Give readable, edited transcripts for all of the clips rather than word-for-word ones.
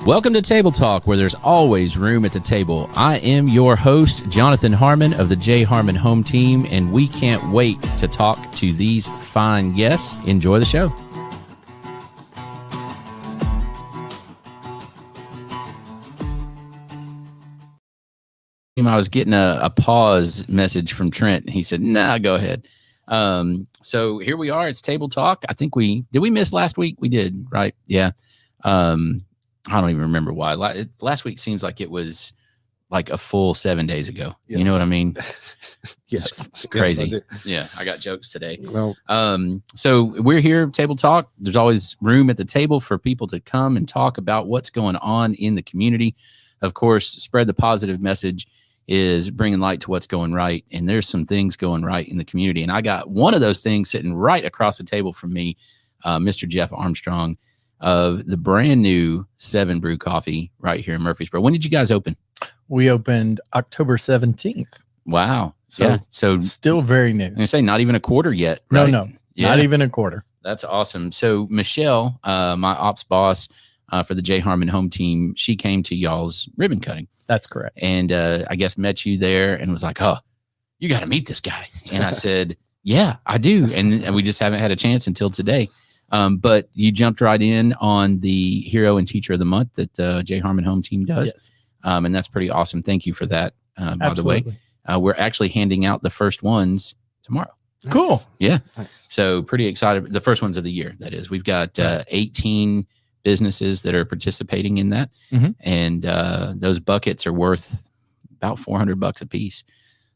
Welcome to Table Talk, where there's always room at the table. I am your host, Jonathan Harmon of the J. Harmon Home Team, and we can't wait to talk to these fine guests. Enjoy the show. I was getting a pause message from Trent. He said, "Nah, go ahead." So here we are. It's Table Talk. I think we miss last week? We did, right? Yeah. I don't even remember why. Last week seems like it was like a full 7 days ago. Yes. You know what I mean? Yes. It's crazy. Yes, yeah. I got jokes today. Well, so we're here, Table Talk. There's always room at the table for people to come and talk about what's going on in the community. Of course, spread the positive message is bringing light to what's going right. And there's some things going right in the community. And I got one of those things sitting right across the table from me, Mr. Jeff Armstrong of the brand new 7 Brew Coffee right here in Murfreesboro. When did you guys open? We opened October 17th. Wow. So, yeah. So still very new. I say not even a quarter yet. Right? No, yeah. Not even a quarter. That's awesome. So Michelle, my ops boss for the J. Harmon Home Team, she came to y'all's ribbon cutting. That's correct. And I guess met you there and was like, "Oh, you got to meet this guy." And I said, "Yeah, I do." And we just haven't had a chance until today. But you jumped right in on the Hero and Teacher of the Month that J. Harmon Home Team does. Yes. And that's pretty awesome. Thank you for that, by the way. Absolutely. We're actually handing out the first ones tomorrow. Nice. Cool. Yeah. Nice. So pretty excited. The first ones of the year, that is. We've got 18 businesses that are participating in that. Mm-hmm. And those buckets are worth about $400 a piece.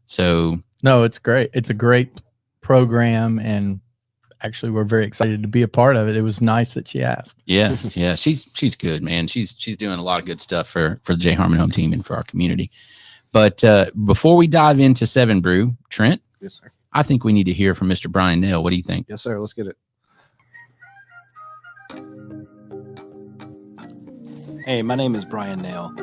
So. No, it's great. It's a great program, and actually we're very excited to be a part of it. It was nice that she asked. Yeah. Yeah. She's good, man. She's doing a lot of good stuff for the J. Harmon Home Team and for our community. But before we dive into 7 Brew, Trent. Yes, sir. I think we need to hear from Mr. Bryan Nale. What do you think? Yes, sir. Let's get it. Hey, my name is Bryan Nale.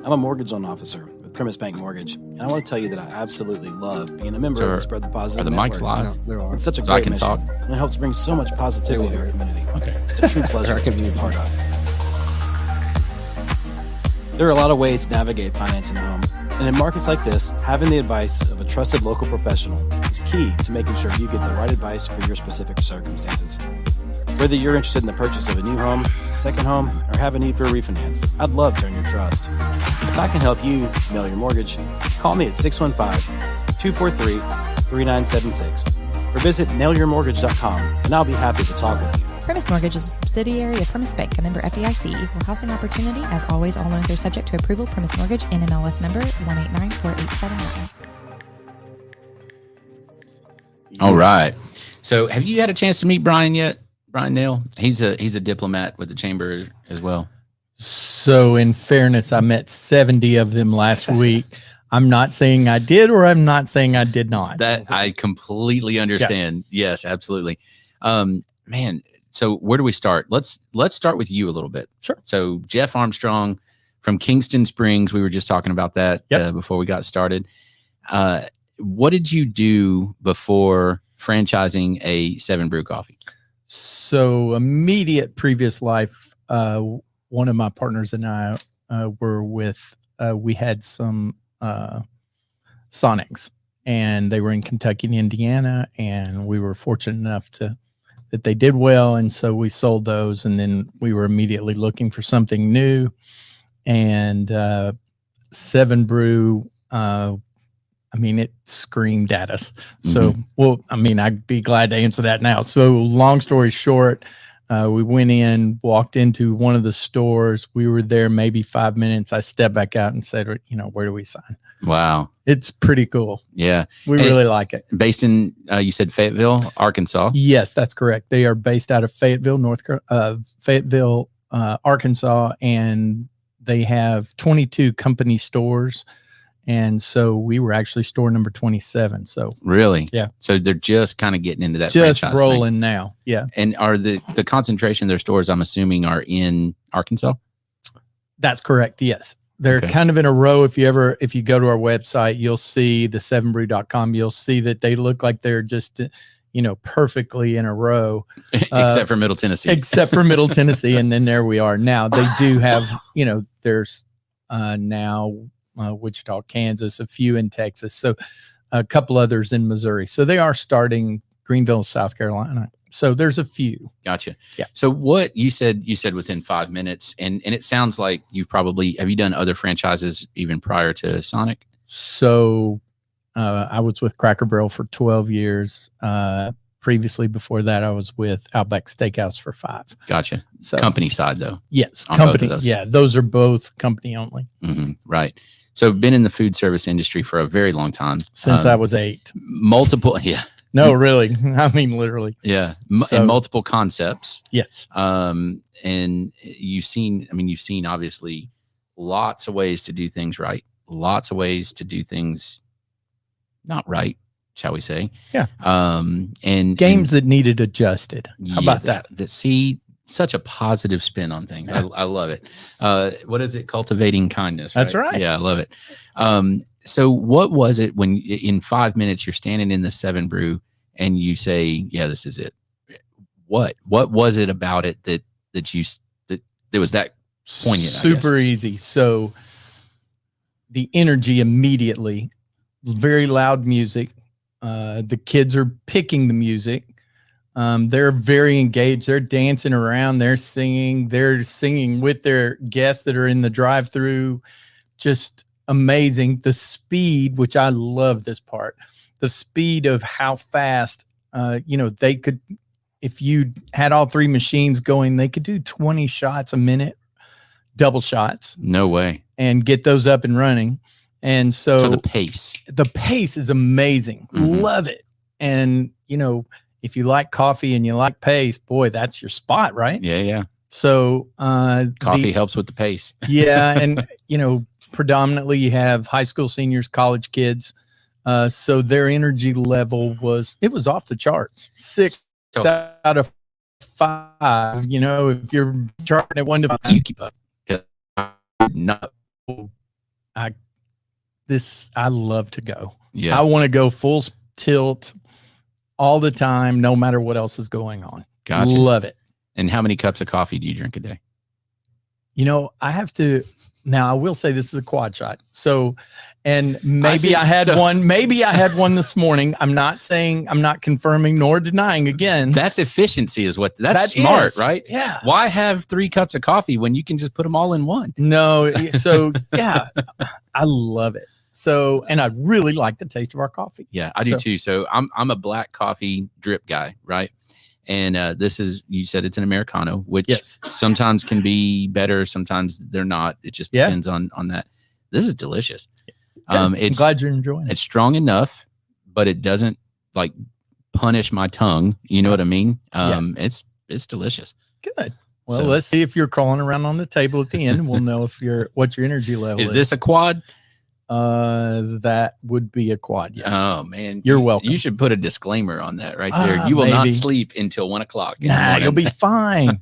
I'm a mortgage loan officer with Primis Mortgage, and I want to tell you that I absolutely love being a member of the Spread the Positive Are the Network. mics live? No, there are. It's such a So I great can mission, talk? and it helps bring so much positivity to our community. Okay. It's a true pleasure to be a part of. There are a lot of ways to navigate financing a home, and in markets like this, having the advice of a trusted local professional is key to making sure you get the right advice for your specific circumstances. Whether you're interested in the purchase of a new home, second home, or have a need for a refinance, I'd love to earn your trust. If I can help you nail your mortgage, call me at 615-243-3976 or visit nailyourmortgage.com, and I'll be happy to talk with you. Primis Mortgage is a subsidiary of Primis Bank, a member FDIC, equal housing opportunity. As always, all loans are subject to approval. Primis Mortgage, NMLS number 1894879. All right. So have you had a chance to meet Bryan yet? Bryan Nale? He's a diplomat with the chamber as well. So in fairness, I met 70 of them last week. I'm not saying I did, or I'm not saying I did not. That I completely understand. Yeah. Yes, absolutely. Man, so where do we start? Let's start with you a little bit. Sure. So Jeff Armstrong from Kingston Springs, we were just talking about that before we got started. What did you do before franchising a 7 Brew Coffee? So immediate previous life, one of my partners and I were with, we had some Sonics, and they were in Kentucky and Indiana, and we were fortunate enough that they did well. And so we sold those, and then we were immediately looking for something new, and 7 Brew, I mean, it screamed at us. So, well, I mean, I'd be glad to answer that now. So long story short, we went in, walked into one of the stores. We were there maybe 5 minutes. I stepped back out and said, where do we sign? Wow. It's pretty cool. Yeah. We really like it. Based in, you said Fayetteville, Arkansas? Yes, that's correct. They are based out of Fayetteville, Arkansas, and they have 22 company stores. And so we were actually store number 27. So really? Yeah. So they're just kind of getting into that just franchise rolling thing now. Yeah. And are the concentration of their stores, I'm assuming, are in Arkansas? That's correct. Yes. They're kind of in a row. If you go to our website, you'll see the 7brew.com. You'll see that they look like they're just, perfectly in a row. Except for Middle Tennessee. Except for Middle Tennessee. And then there we are. Now they do have, there's now Wichita, Kansas, a few in Texas. So a couple others in Missouri. So they are starting Greenville, South Carolina. So there's a few. Gotcha. Yeah. So what you said within 5 minutes, and it sounds like have you done other franchises even prior to Sonic? So I was with Cracker Barrel for 12 years. Previously, before that, I was with Outback Steakhouse for 5. Gotcha. So company side though. Yes, on both company. of those. Yeah, those are both company only. Mm-hmm. Right. So been in the food service industry for a very long time. Since I was 8. Multiple. Yeah. No, really. I mean, literally. Yeah. So- And multiple concepts. Yes. And you've seen obviously lots of ways to do things right. Lots of ways to do things not right, shall we say. Yeah. And Games that needed adjusted. How about that? See, such a positive spin on things. Yeah. I love it. What is it? Cultivating kindness. That's right. Yeah, I love it. So what was it when in 5 minutes you're standing in the 7 Brew and you say, yeah, this is it? What was it about it that was that poignant? Super easy. So the energy immediately, very loud music. The kids are picking the music. They're very engaged. They're dancing around. They're singing with their guests that are in the drive-through. Just amazing. The speed, which I love this part, the speed of how fast, they could, if you had all 3 machines going, they could do 20 shots a minute, double shots. No way. And get those up and running. And so the pace is amazing. Mhm. Love it. And, if you like coffee and you like pace, boy, that's your spot, right? Yeah. So Coffee helps with the pace. Yeah. And, predominantly you have high school seniors, college kids. So their energy level was off the charts. 6 out of 5, if you're charting at 1 to 5. You keep up. Not. I love to go. Yeah. I want to go full tilt all the time, no matter what else is going on. Gotcha. Love it. And how many cups of coffee do you drink a day? I have to, now I will say this is a quad shot. So, and maybe see. I had one this morning. I'm not confirming nor denying again. That's efficiency that's That smart, is. right? Yeah. Why have 3 cups of coffee when you can just put them all in one? No. So yeah, I love it. So, and I really like the taste of our coffee. Yeah, I do too. So I'm a black coffee drip guy, right? And this is, you said it's an Americano, which Yes. sometimes can be better, sometimes they're not. It just depends on that. This is delicious. Yeah, I'm It's glad you're enjoying it. It's strong enough, but it doesn't like punish my tongue. You know what I mean? It's delicious. Good. Well, So- let's see if you're crawling around on the table at the end, and we'll know what your energy level is. Is this a quad? That would be a quad. Yes. Oh man, You're welcome. You should put a disclaimer on that right there. You will not maybe. sleep until 1 o'clock. in the Nah, morning. you'll be fine.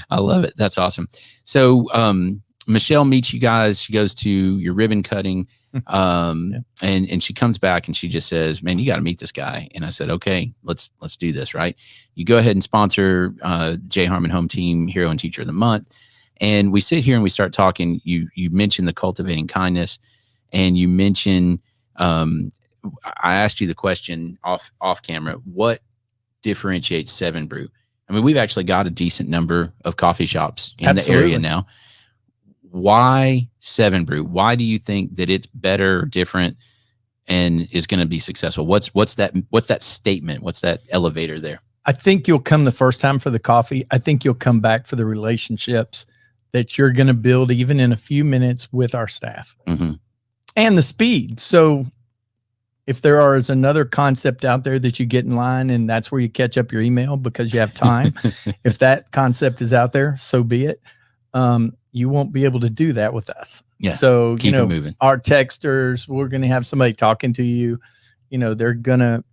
I love it. That's awesome. So Michelle meets you guys. She goes to your ribbon cutting, and she comes back and she just says, "Man, you got to meet this guy." And I said, "Okay, let's do this." Right? You go ahead and sponsor J. Harmon Home Team Hero and Teacher of the Month, and we sit here and we start talking. You mentioned the cultivating kindness, and you mentioned I asked you the question off camera. What differentiates 7 Brew? I mean, we've actually got a decent number of coffee shops in the area now. Why 7 Brew? Why do you think that it's better, different, and is going to be successful? What's that statement? What's that elevator there? I think you'll come the first time for the coffee. I think you'll come back for the relationships that you're going to build even in a few minutes with our staff, Mm-hmm. and the speed. So if there is another concept out there that you get in line and that's where you catch up your email because you have time, if that concept is out there, so be it. You won't be able to do that with us. Yeah. So, Keep it moving. Our texters, we're going to have somebody talking to you, they're going to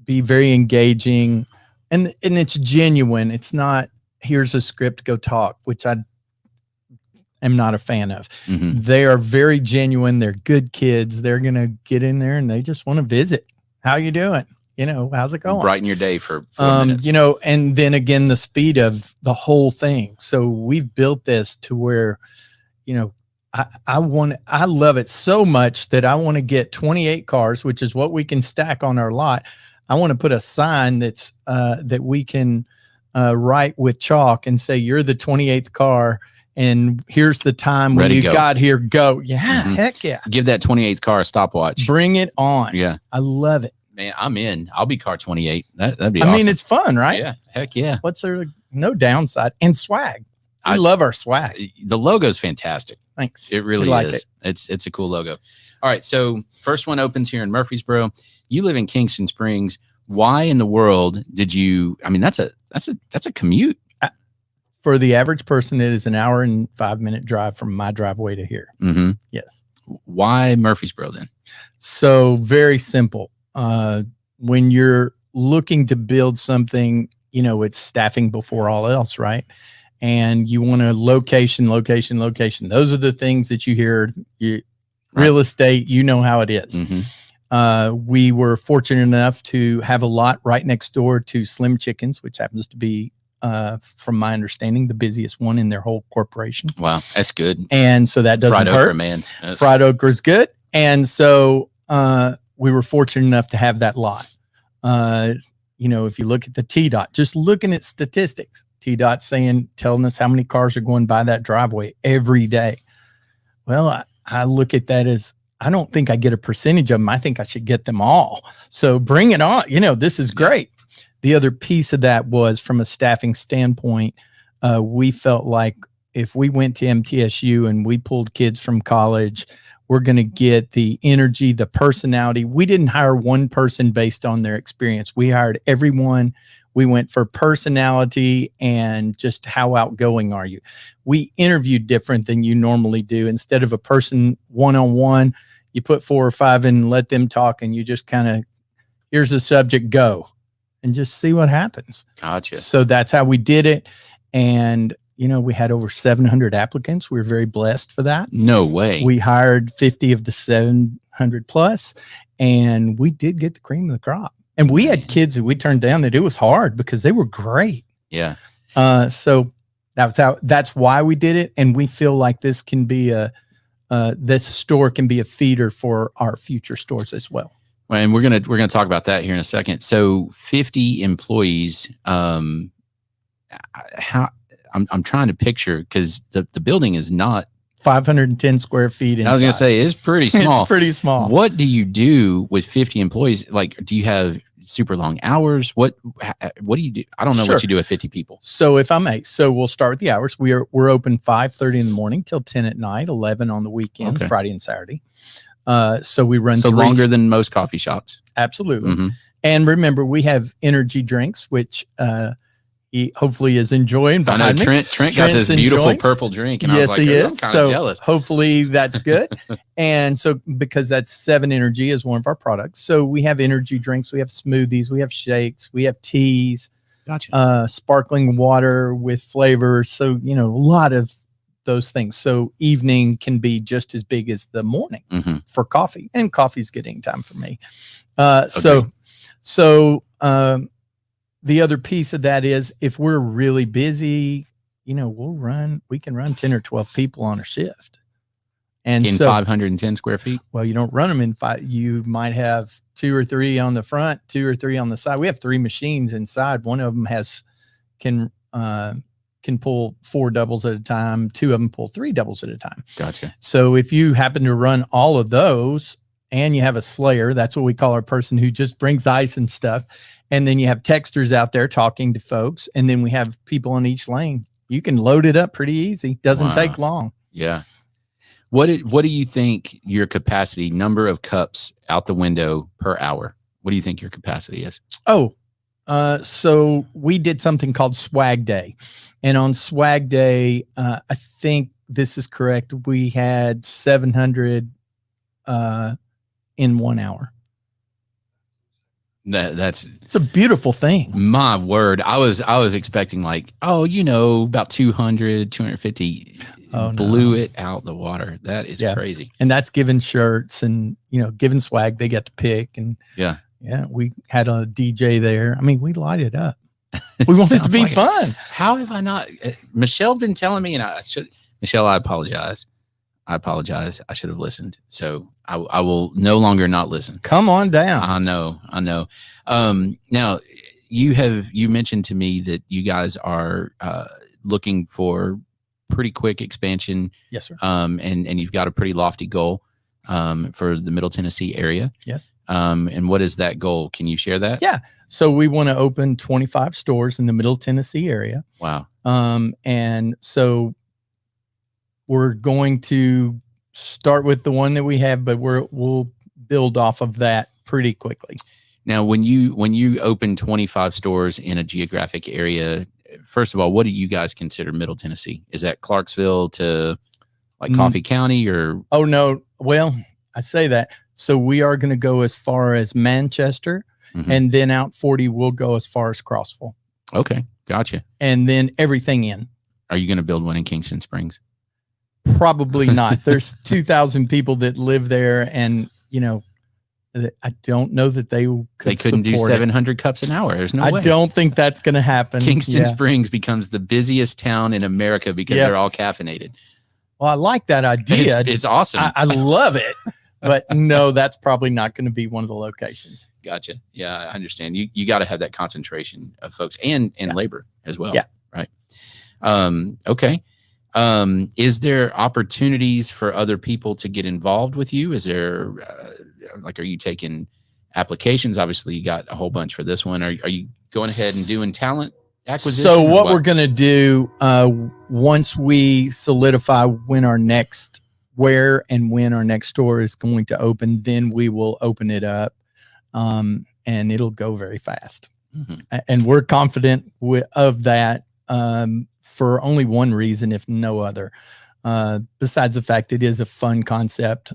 be very engaging and it's genuine. It's not, here's a script, go talk, which I am not a fan of. Mm-hmm. They are very genuine. They're good kids. They're going to get in there and they just want to visit. How you doing? how's it going? Brighten your day for 4 minutes. And then again, the speed of the whole thing. So we've built this to where, I love it so much that I want to get 28 cars, which is what we can stack on our lot. I want to put a sign that's that we can write with chalk and say, you're the 28th car. And here's the time when you got here. Go. Yeah. Heck yeah. Give that 28th car a stopwatch. Bring it on. Yeah. I love it. Man, I'm in. I'll be car 28. That'd be awesome. I mean, it's fun, right? Yeah. Heck yeah. What's there? No downside. And swag. I love our swag. The logo's fantastic. Thanks. It really is. It's a cool logo. All right. So first one opens here in Murfreesboro. You live in Kingston Springs. Why in the world did you? I mean, that's a commute. For the average person, it is an hour and 5-minute drive from my driveway to here. Mm-hmm. Yes. Why Murfreesboro then? So very simple. When you're looking to build something, it's staffing before all else, right? And you want a location. Those are the things that you hear. Real estate, how it is. Mm-hmm. We were fortunate enough to have a lot right next door to Slim Chickens, which happens to be, from my understanding, the busiest one in their whole corporation. Wow, that's good. And so that doesn't fried hurt. Okra, man. Fried okra is good. And so we were fortunate enough to have that lot. If you look at the TDOT, just looking at statistics, TDOT telling us how many cars are going by that driveway every day. Well, I look at that as, I don't think I get a percentage of them. I think I should get them all. So bring it on. This is great. The other piece of that was, from a staffing standpoint, we felt like if we went to MTSU and we pulled kids from college, we're going to get the energy, the personality. We didn't hire one person based on their experience. We hired everyone. We went for personality and just how outgoing are you. We interviewed different than you normally do. Instead of a person one-on-one, you put 4 or 5 in and let them talk, and you just kind of, here's the subject, go, and just see what happens. Gotcha. So that's how we did it. And we had over 700 applicants. We were very blessed for that. No way. We hired 50 of the 700 plus, and we did get the cream of the crop. And we had kids that we turned down that it was hard because they were great. Yeah. So that's why we did it. And we feel like this can be this store can be a feeder for our future stores as well. And we're gonna talk about that here in a second. So 50 employees. I'm trying to picture, because the building is not 510 square feet inside. I was going to say it's pretty small. It's pretty small. What do you do with 50 employees? Like, do you have super long hours? What do you do? I don't know what you do with 50 people. So if I may, we'll start with the hours. We're open 5:30 in the morning till 10 at night, 11 on the weekends, Friday and Saturday. So we run longer than most coffee shops. Absolutely. Mm-hmm. And remember, we have energy drinks, which he hopefully is enjoying. I know Trent got this beautiful purple drink, and yes, I was like, he is. I'm kind of jealous. Hopefully that's good. And so, because that's 7 Energy is one of our products. So we have energy drinks, we have smoothies, we have shakes, we have teas, gotcha. Sparkling water with flavors. So, a lot of those things. So evening can be just as big as the morning for coffee, and coffee's good anytime for me. The other piece of that is, if we're really busy, we can run 10 or 12 people on a shift. And in 510 square feet. Well, you don't run them in 5. You might have 2 or 3 on the front, 2 or 3 on the side. We have 3 machines inside. One of them can pull 4 doubles at a time. 2 of them pull 3 doubles at a time. Gotcha. So if you happen to run all of those, and you have a slayer, that's what we call our person who just brings ice and stuff. And then you have texters out there talking to folks. And then we have people on each lane. You can load it up pretty easy. Doesn't take long. Yeah. What do you think your capacity, number of cups out the window per hour? What do you think your capacity is? So we did something called Swag Day. And on Swag Day, I think this is correct, we had 700 in 1 hour. It's a beautiful thing. My word. I was expecting about 200, 250. Blew it out the water. That is crazy. And that's given shirts and, given swag they get to pick. And Yeah, we had a DJ there. I mean, we light it up. We want it to Sounds be like it. fun. How have I not? Michelle been telling me, and I should. Michelle, I apologize. I should have listened. So I will no longer not listen. Come on down. I know. Now you mentioned to me that you guys are looking for pretty quick expansion. Yes, sir. And you've got a pretty lofty goal for the Middle Tennessee area. Yes. And what is that goal? Can you share that? Yeah. So we want to open 25 stores in the Middle Tennessee area. Wow. And so we're going to start with the one that we have, but we'll build off of that pretty quickly. Now, when you open 25 stores in a geographic area, first of all, what do you guys consider Middle Tennessee? Is that Clarksville to like Coffee County or? Oh, no. Well, I say that. So we are going to go as far as Manchester, and then out 40, we'll go as far as Crossville. Okay. Gotcha. And then everything in. Are you going to build one in Kingston Springs? Probably not. There's 2,000 people that live there, and I don't know that they couldn't do 700 cups an hour. There's no way. I don't think that's going to happen. Kingston Springs becomes the busiest town in America because they're all caffeinated. Well, I like that idea. It's awesome. I love it. But no, that's probably not going to be one of the locations. Gotcha. Yeah, I understand. You got to have that concentration of folks and labor as well. Yeah. Right. Okay. Is there opportunities for other people to get involved with you? Is there are you taking applications? Obviously you got a whole bunch for this one. Are you going ahead and doing talent acquisition? So what we're going to do once we solidify where our next store is going to open, then we will open it up, and it'll go very fast. And we're confident of that for only one reason, if no other, besides the fact it is a fun concept.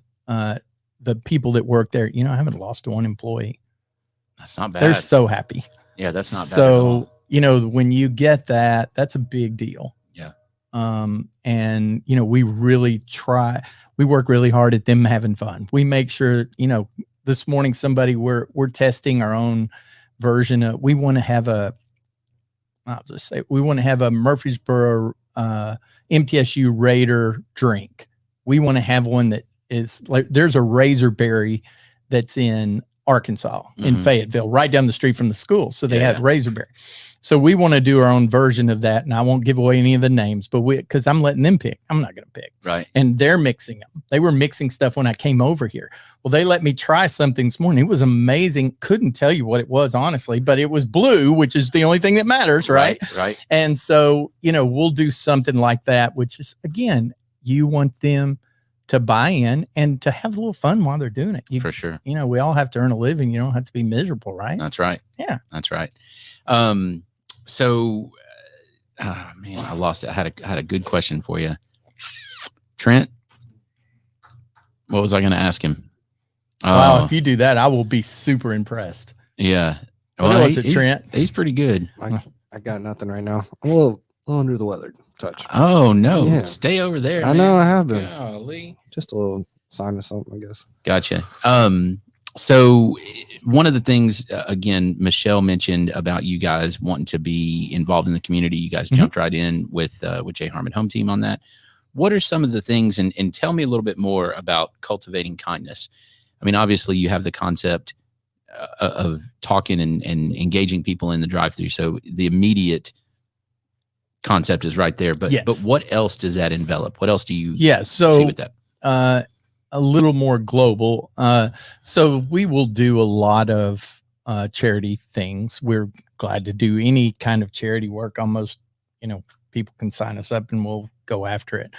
The people that work there, I haven't lost one employee. That's not bad. They're so happy. Yeah, that's not bad at all. So, when you get that, that's a big deal. Yeah. And we really we work really hard at them having fun. We make sure, this morning, we're testing our own version of, we want to have a Murfreesboro, MTSU Raider drink. We want to have one that is like, there's a Razorberry that's in Arkansas, in Fayetteville, right down the street from the school. So they have Razorberry. So we want to do our own version of that. And I won't give away any of the names, but because I'm letting them pick, I'm not going to pick. Right. And they're mixing them. They were mixing stuff when I came over here. Well, they let me try something this morning. It was amazing. Couldn't tell you what it was, honestly, but it was blue, which is the only thing that matters. Right. Right. And so, we'll do something like that, which is, again, you want them to buy in and to have a little fun while they're doing it. For sure. We all have to earn a living. You don't have to be miserable, right? That's right. Yeah. That's right. So, man, I lost it. I had a good question for you, Trent. What was I going to ask him? Wow, if you do that, I will be super impressed. Yeah. What was it, Trent? He's pretty good. I got nothing right now. I'm a little under the weather. Touch. Oh no! Yeah. Stay over there. I know. I have been. Golly. Just a little sign of something, I guess. Gotcha. So one of the things, again, Michelle mentioned about you guys wanting to be involved in the community. You guys jumped right in with J. Harmon Home Team on that. What are some of the things, and tell me a little bit more about cultivating kindness? I mean, obviously you have the concept of talking and engaging people in the drive-through. So the immediate concept is right there, but what else does that envelop? What else do you see with that? A little more global. So we will do a lot of charity things. We're glad to do any kind of charity work. Almost, people can sign us up and we'll go after it.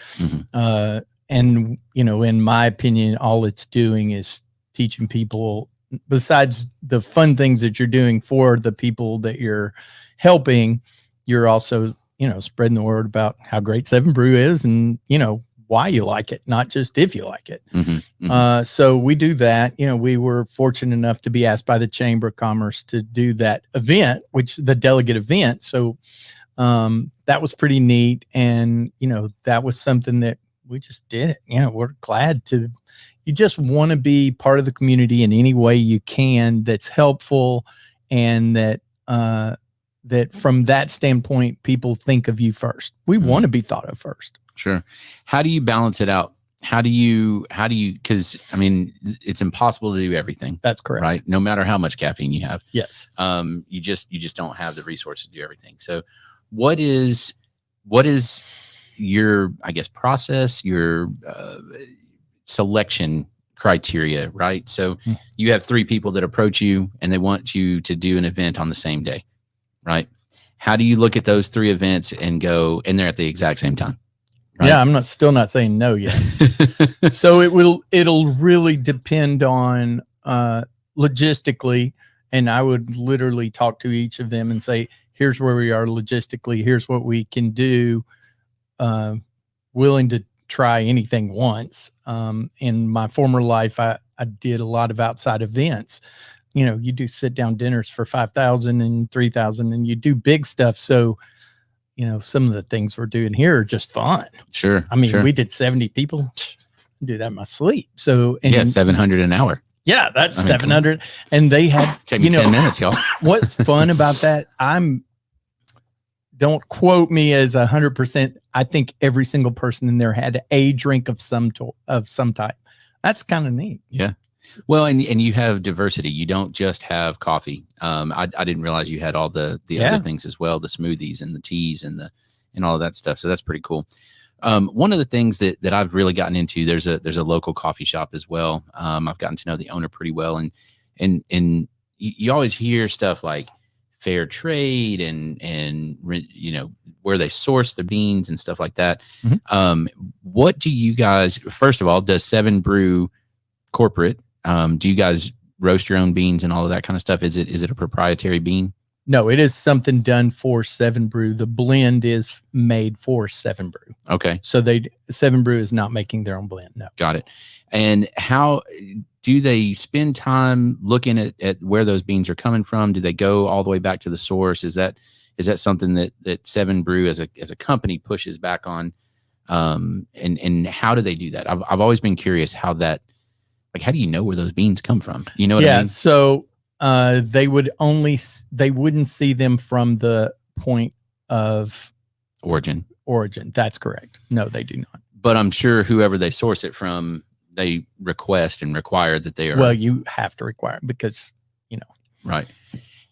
And, in my opinion, all it's doing is teaching people, besides the fun things that you're doing for the people that you're helping, you're also, spreading the word about how great 7 Brew is and, why you like it, not just if you like it. So we do that. We were fortunate enough to be asked by the Chamber of Commerce to do that event, the delegate event. So that was pretty neat. And, that was something that we just did it. We're glad to. You just want to be part of the community in any way you can that's helpful, and that from that standpoint, people think of you first. We want to be thought of first. Sure. How do you balance it out? How do you, because I mean, it's impossible to do everything. That's correct. Right. No matter how much caffeine you have. Yes. You just don't have the resources to do everything. So what is your, I guess, process, your selection criteria, right? So you have 3 people that approach you and they want you to do an event on the same day, right? How do you look at those 3 events and go in there at the exact same time? Right? Yeah, I'm still not saying no yet. So it'll really depend on logistically, and I would literally talk to each of them and say, here's where we are logistically, here's what we can do. Willing to try anything once. In my former life, I did a lot of outside events. You do sit down dinners for 5,000 and 3,000, and you do big stuff. So some of the things we're doing here are just fun. Sure. I mean, sure. we did 70 people. I do that in my sleep. So, and yeah, 700 an hour. Yeah, that's 700. And they had, take me 10 minutes, y'all. What's fun about that? Don't quote me as 100%. I think every single person in there had a drink of some type. That's kind of neat. Yeah. Well, and you have diversity. You don't just have coffee. I didn't realize you had all the other things as well, the smoothies and the teas and all of that stuff. So that's pretty cool. One of the things that I've really gotten into, there's a local coffee shop as well. I've gotten to know the owner pretty well, and you always hear stuff like fair trade and where they source the beans and stuff like that. What do you guys, first of all, does 7 Brew corporate, do you guys roast your own beans and all of that kind of stuff? Is it a proprietary bean? No, it is something done for 7 Brew. The blend is made for 7 Brew. Okay. So 7 Brew is not making their own blend. No. Got it. And how do they spend time looking at where those beans are coming from? Do they go all the way back to the source? Is that something that 7 Brew as a company pushes back on? And how do they do that? I've always been curious how that, like, how do you know where those beans come from? You know what I mean? So they wouldn't see them from the point of origin. That's correct. No, they do not. But I'm sure whoever they source it from, they request and require that they are. Well, you have to require it because, Right.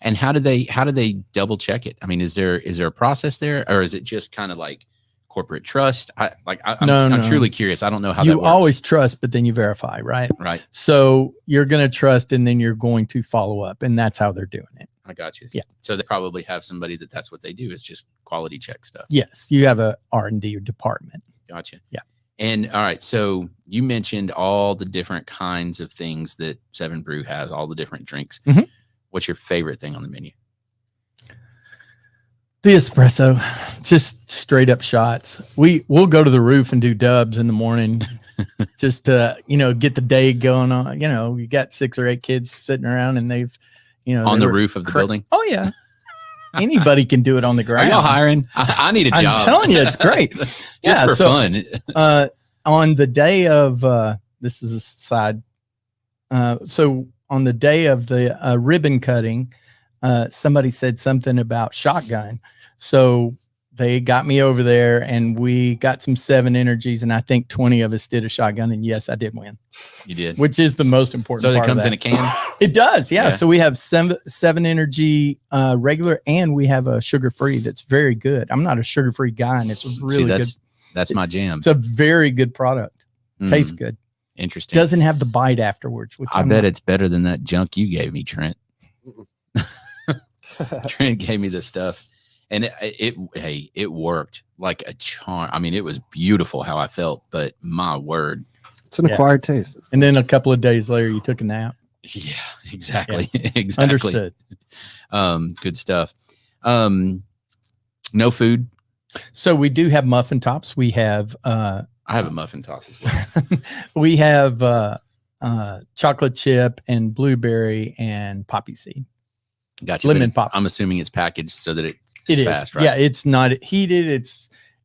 And how do they double check it? I mean, is there a process there, or is it just kind of like corporate trust? I'm truly curious. I don't know how that works. You always trust, but then you verify, right? Right. So you're going to trust, and then you're going to follow up, and that's how they're doing it. I got you. Yeah. So they probably have somebody that's what they do, is just quality check stuff. Yes. You have a R&D department. Gotcha. Yeah. And all right, so you mentioned all the different kinds of things that 7 Brew has, all the different drinks. Mm-hmm. What's your favorite thing on the menu? The espresso, just straight up shots. We'll go to the roof and do dubs in the morning just to, get the day going on. You got 6 or 8 kids sitting around, and they've, on the roof of the building. Oh yeah. Anybody can do it on the ground. Are y'all hiring? I need a job. I'm telling you, it's great. Just for fun. On the day of, this is a side. So on the day of the ribbon cutting, somebody said something about shotgun. So they got me over there, and we got some 7 energies, and I think 20 of us did a shotgun. And yes, I did win. You did. Which is the most important part. So it comes in a can? It does. Yeah. So we have 7 energy regular, and we have a sugar-free that's very good. I'm not a sugar-free guy, and it's really good. That's my jam. It's a very good product. Tastes good. Interesting. Doesn't have the bite afterwards. Which I bet it's better than that junk you gave me, Trent. Trent gave me this stuff, and it worked like a charm. I mean, it was beautiful how I felt, but my word, it's an acquired taste. And then a couple of days later, you took a nap. Yeah, exactly. Yeah. Exactly. Understood. Good stuff. No food. So we do have muffin tops. We have, I have a muffin top as well. We have, chocolate chip and blueberry and poppy seed. Gotcha. Lemon pop. I'm assuming it's packaged so that it's is fast, right? Yeah. It's not heated.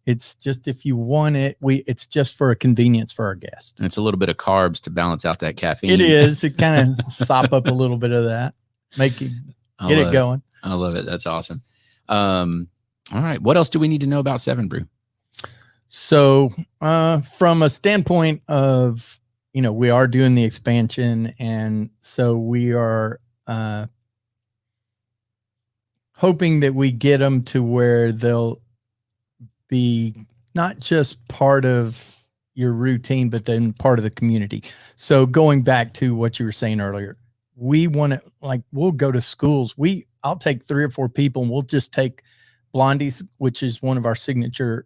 It's just if you want it, it's just for a convenience for our guests. And it's a little bit of carbs to balance out that caffeine. It is. It kind of sop up a little bit of that, make you get it going. I love it. That's awesome. All right. What else do we need to know about 7 Brew? So from a standpoint of, we are doing the expansion. And so we are hoping that we get them to where they'll be not just part of your routine, but then part of the community. So going back to what you were saying earlier, we want to, we'll go to schools. I'll take 3 or 4 people and we'll just take Blondies, which is one of our signature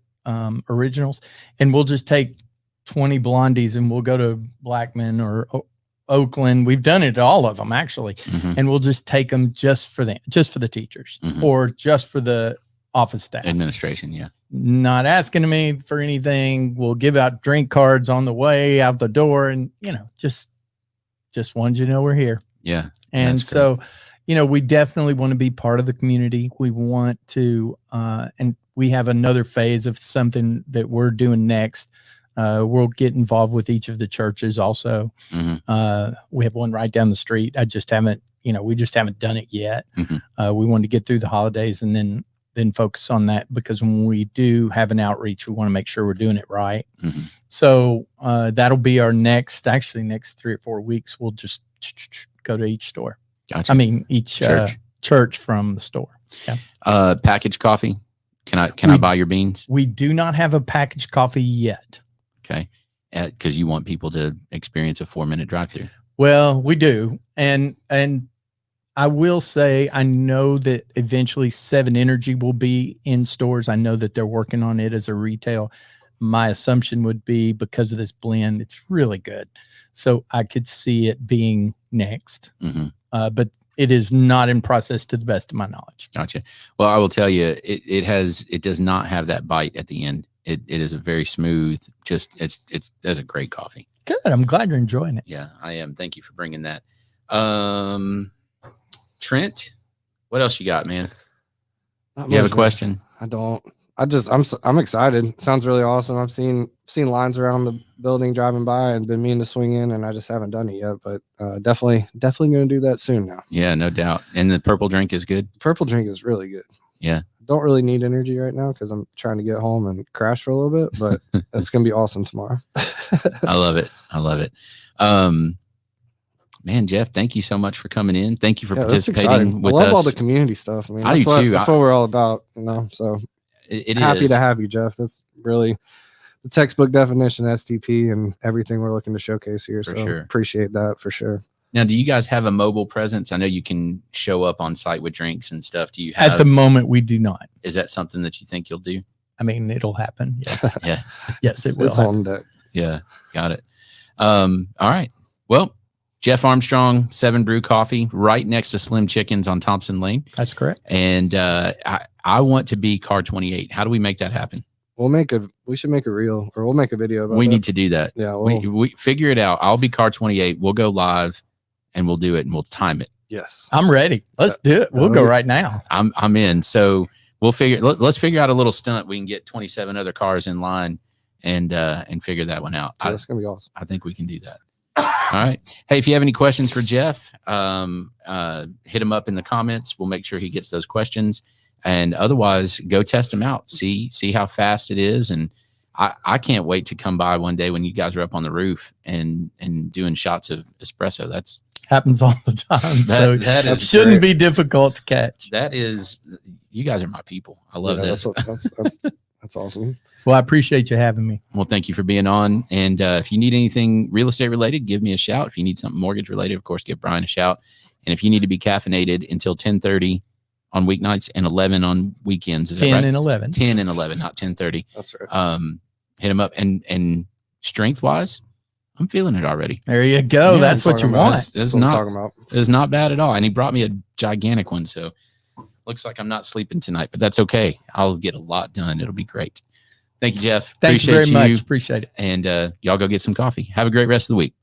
originals. And we'll just take 20 Blondies and we'll go to Blackman or Oakland. We've done it at all of them actually. Mm-hmm. And we'll just take them just for the teachers or just for the office staff. Administration. Yeah. Not asking me for anything. We'll give out drink cards on the way out the door and, just wanted you to know we're here. Yeah. And so, we definitely want to be part of the community. We want to, and we have another phase of something that we're doing next. We'll get involved with each of the churches also. Mm-hmm. We have one right down the street. We just haven't done it yet. Mm-hmm. We wanted to get through the holidays and then focus on that, because when we do have an outreach, we want to make sure we're doing it right. Mm-hmm. So that'll be our next 3 or 4 weeks. We'll just go to each store. Gotcha. I mean, each church from the store. Yeah. Packaged coffee. Can I buy your beans? We do not have a packaged coffee yet. Okay. Because you want people to experience a 4-minute drive-through. Well, we do. And I will say, I know that eventually 7 Energy will be in stores. I know that they're working on it as a retail. My assumption would be, because of this blend, it's really good. So I could see it being next. Mm-hmm. But it is not in process to the best of my knowledge. Gotcha. Well, I will tell you, it does not have that bite at the end. It is a very smooth, that's a great coffee. Good. I'm glad you're enjoying it. Yeah, I am. Thank you for bringing that. Trent, what else you got, man? You have a question? I don't. I'm excited. Sounds really awesome. I've seen lines around the building driving by and been meaning to swing in, and I just haven't done it yet. But definitely going to do that soon now. Yeah, no doubt. And the purple drink is good. Purple drink is really good. Yeah. Don't really need energy right now because I'm trying to get home and crash for a little bit, but it's going to be awesome tomorrow. I love it. Man, Jeff, thank you so much for coming in. Thank you for participating with us. I love all the community stuff. I mean, I do too. That's what we're all about, So happy to have you, Jeff. That's really the textbook definition of STP and everything we're looking to showcase here. For so sure. Appreciate that for sure. Now, do you guys have a mobile presence? I know you can show up on site with drinks and stuff. Do you have? At the moment, we do not. Is that something that you think you'll do? I mean, it'll happen. Yes. Yeah. Yes, it will. It's on deck. Yeah. Got it. All right. Well, Jeff Armstrong, 7 Brew Coffee, right next to Slim Chickens on Thompson Lane. That's correct. And I want to be car 28. How do we make that happen? We should make a reel, or we'll make a video about it. We need to do that. Yeah. We figure it out. I'll be car 28. We'll go live and we'll do it and we'll time it. Yes. I'm ready. Let's do it. We'll go right now. I'm in. So we'll let's figure out a little stunt. We can get 27 other cars in line and figure that one out. So that's going to be awesome. I think we can do that. All right. Hey, if you have any questions for Jeff, hit him up in the comments. We'll make sure he gets those questions. And otherwise, go test them out. See how fast it is. And I can't wait to come by one day when you guys are up on the roof and doing shots of espresso. That's happens all the time. That shouldn't be difficult to catch. That is, you guys are my people. I love this. That's awesome. Well, I appreciate you having me. Well, thank you for being on. And if you need anything real estate related, give me a shout. If you need something mortgage related, of course, give Bryan a shout. And if you need to be caffeinated until 10:30 on weeknights and 11 on weekends, is 10 that right? and 11. 10 and 11, not 10:30. That's right. Hit him up. And strength wise, I'm feeling it already. There you go. Yeah, that's what you want. It's not bad at all. And he brought me a gigantic one. So looks like I'm not sleeping tonight, but that's okay. I'll get a lot done. It'll be great. Thank you, Jeff. Thank you very much. Appreciate it. And y'all go get some coffee. Have a great rest of the week.